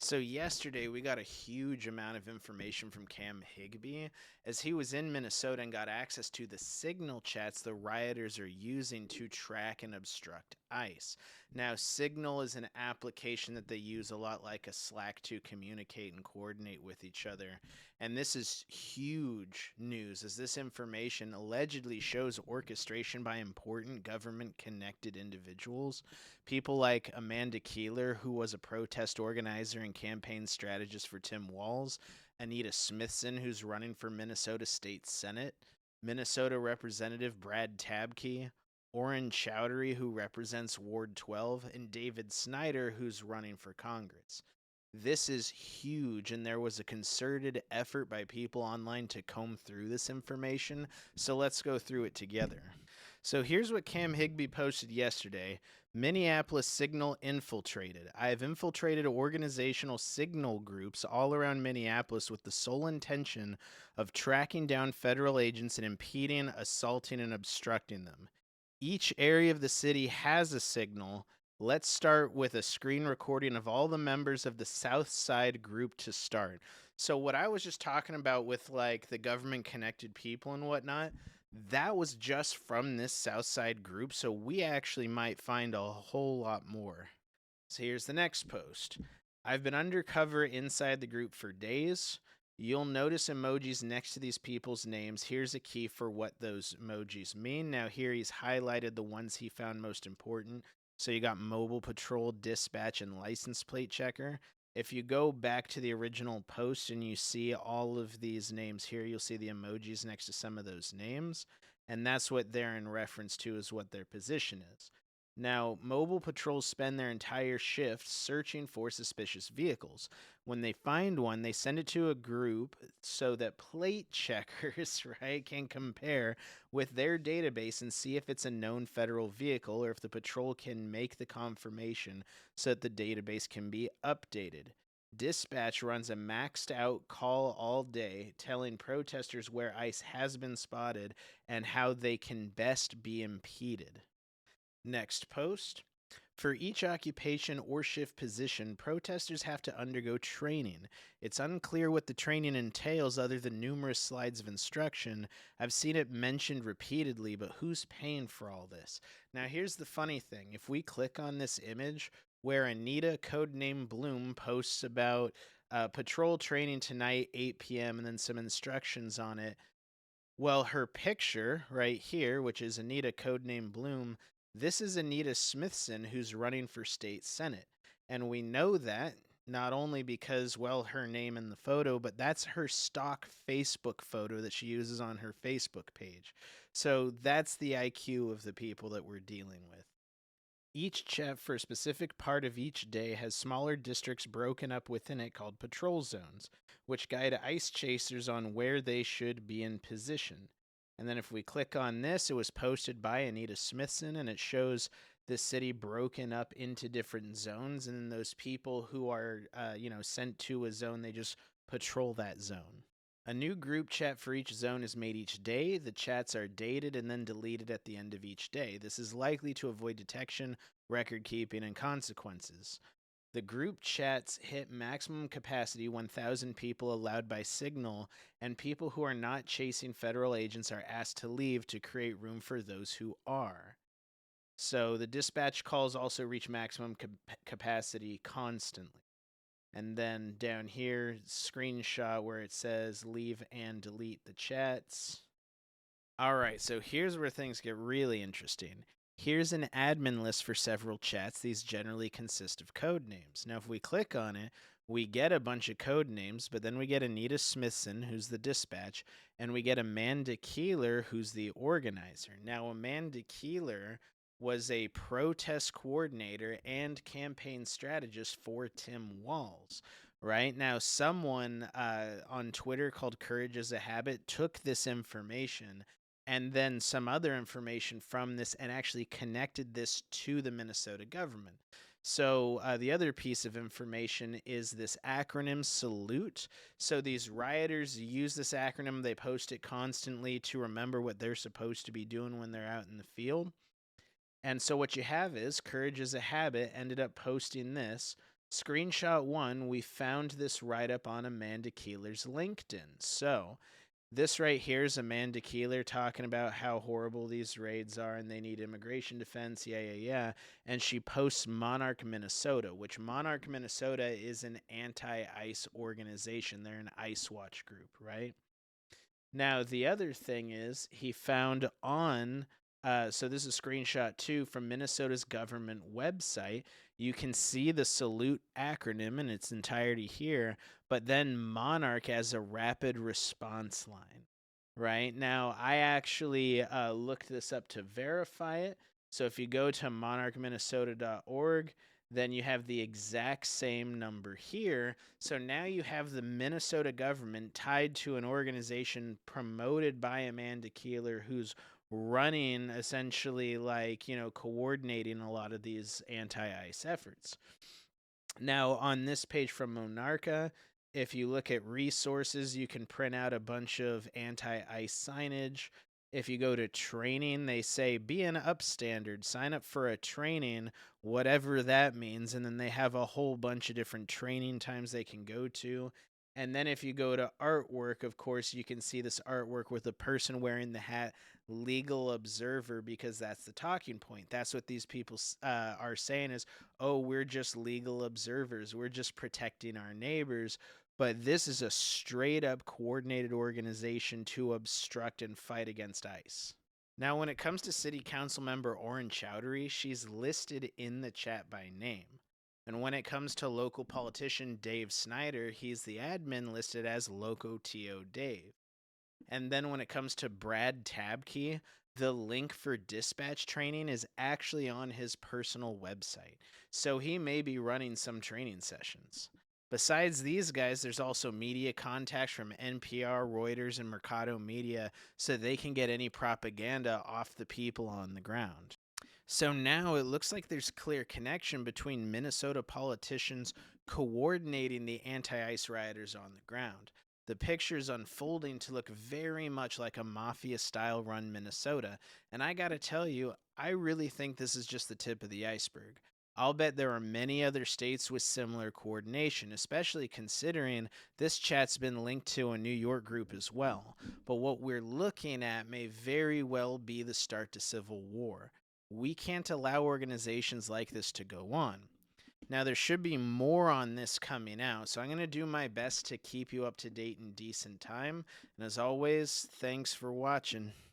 So yesterday we got a huge amount of information from Cam Higby as he was in Minnesota and got access to the signal chats the rioters are using to track and obstruct ICE. Now, Signal is an application that they use a lot like a Slack to communicate and coordinate with each other. And this is huge news as this information allegedly shows orchestration by important government connected individuals. People like Amanda Keeler, who was a protest organizer and campaign strategist for Tim Walz, Anita Smithson, who's running for Minnesota State Senate, Minnesota Representative Brad Tabke, Orrin Chowdhury, who represents Ward 12, and David Snyder, who's running for Congress. This is huge, and there was a concerted effort by people online to comb through this information, so let's go through it together. So here's what Cam Higby posted yesterday. Minneapolis Signal infiltrated. I have infiltrated organizational signal groups all around Minneapolis with the sole intention of tracking down federal agents and impeding, assaulting, and obstructing them. Each area of the city has a signal. Let's start with a screen recording of all the members of the South Side group to start. So, what I was just talking about with like the government connected people and whatnot, that was just from this Southside group, so we actually might find a whole lot more. So here's the next post. I've been undercover inside the group for days. You'll notice emojis next to these people's names. Here's a key for what those emojis mean. Now, here he's highlighted the ones he found most important. So you got mobile patrol, dispatch, and license plate checker. If you go back to the original post and you see all of these names here, you'll see the emojis next to some of those names. And that's what they're in reference to, is what their position is. Now, mobile patrols spend their entire shift searching for suspicious vehicles. When they find one, they send it to a group so that plate checkers, right, can compare with their database and see if it's a known federal vehicle or if the patrol can make the confirmation so that the database can be updated. Dispatch runs a maxed out call all day telling protesters where ICE has been spotted and how they can best be impeded. Next post. For each occupation or shift position, protesters have to undergo training. It's unclear what the training entails other than numerous slides of instruction. I've seen it mentioned repeatedly, but who's paying for all this? Now, here's the funny thing. If we click on this image where Anita, codename Bloom, posts about patrol training tonight, 8 p.m., and then some instructions on it, well, her picture right here, which is Anita, codename Bloom, this is Anita Smithson, who's running for state senate. And we know that not only because, well, her name in the photo, but that's her stock Facebook photo that she uses on her Facebook page. So that's the IQ of the people that we're dealing with. Each chat for a specific part of each day has smaller districts broken up within it called patrol zones, which guide ICE chasers on where they should be in position. And then if we click on this, it was posted by Anita Smithson, and it shows the city broken up into different zones, and then those people who are, sent to a zone, they just patrol that zone. A new group chat for each zone is made each day. The chats are dated and then deleted at the end of each day. This is likely to avoid detection, record keeping, and consequences. The group chats hit maximum capacity, 1,000 people allowed by Signal, and people who are not chasing federal agents are asked to leave to create room for those who are. So the dispatch calls also reach maximum capacity constantly. And then down here, screenshot where it says leave and delete the chats. All right, so here's where things get really interesting. Here's an admin list for several chats. These generally consist of code names. Now, if we click on it, we get a bunch of code names, but then we get Anita Smithson, who's the dispatch, and we get Amanda Keeler, who's the organizer. Now, Amanda Keeler was a protest coordinator and campaign strategist for Tim Walz. Right now, someone on Twitter called Courage is a Habit took this information and then some other information from this and actually connected this to the Minnesota government. So the other piece of information is this acronym SALUTE. So these rioters use this acronym. They post it constantly to remember what they're supposed to be doing when they're out in the field. And so what you have is Courage is a Habit ended up posting this. Screenshot 1, we found this write-up on Amanda Keeler's LinkedIn. So this right here is Amanda Keeler talking about how horrible these raids are and they need immigration defense. Yeah. And she posts Monarch, Minnesota, which Monarch, Minnesota is an anti-ICE organization. They're an ICE watch group, right? Now, the other thing is he found on, so this is screenshot 2 from Minnesota's government website. You can see the salute acronym in its entirety here, but then Monarch as a rapid response line. Right now, I actually looked this up to verify it. So if you go to monarchminnesota.org, then you have the exact same number here. So now you have the Minnesota government tied to an organization promoted by Amanda Keeler, who's running essentially like, coordinating a lot of these anti-ICE efforts. Now, on this page from Monarca, if you look at resources, you can print out a bunch of anti-ICE signage. If you go to training, they say be an upstander, sign up for a training, whatever that means. And then they have a whole bunch of different training times they can go to. And then if you go to artwork, of course, you can see this artwork with a person wearing the hat, legal observer, because that's the talking point. That's what these people are saying is, oh, we're just legal observers. We're just protecting our neighbors. But this is a straight up coordinated organization to obstruct and fight against ICE. Now, when it comes to City Council member Orrin Chowdhury, she's listed in the chat by name. And when it comes to local politician Dave Snyder, he's the admin listed as Loco TO Dave. And then when it comes to Brad Tabke, the link for dispatch training is actually on his personal website. So he may be running some training sessions. Besides these guys, there's also media contacts from NPR, Reuters, and Mercado Media so they can get any propaganda off the people on the ground. So now it looks like there's clear connection between Minnesota politicians coordinating the anti-ICE rioters on the ground. The picture's unfolding to look very much like a mafia-style run Minnesota, and I gotta tell you, I really think this is just the tip of the iceberg. I'll bet there are many other states with similar coordination, especially considering this chat's been linked to a New York group as well. But what we're looking at may very well be the start to civil war. We can't allow organizations like this to go on. Now, there should be more on this coming out, so I'm going to do my best to keep you up to date in decent time. And as always, thanks for watching.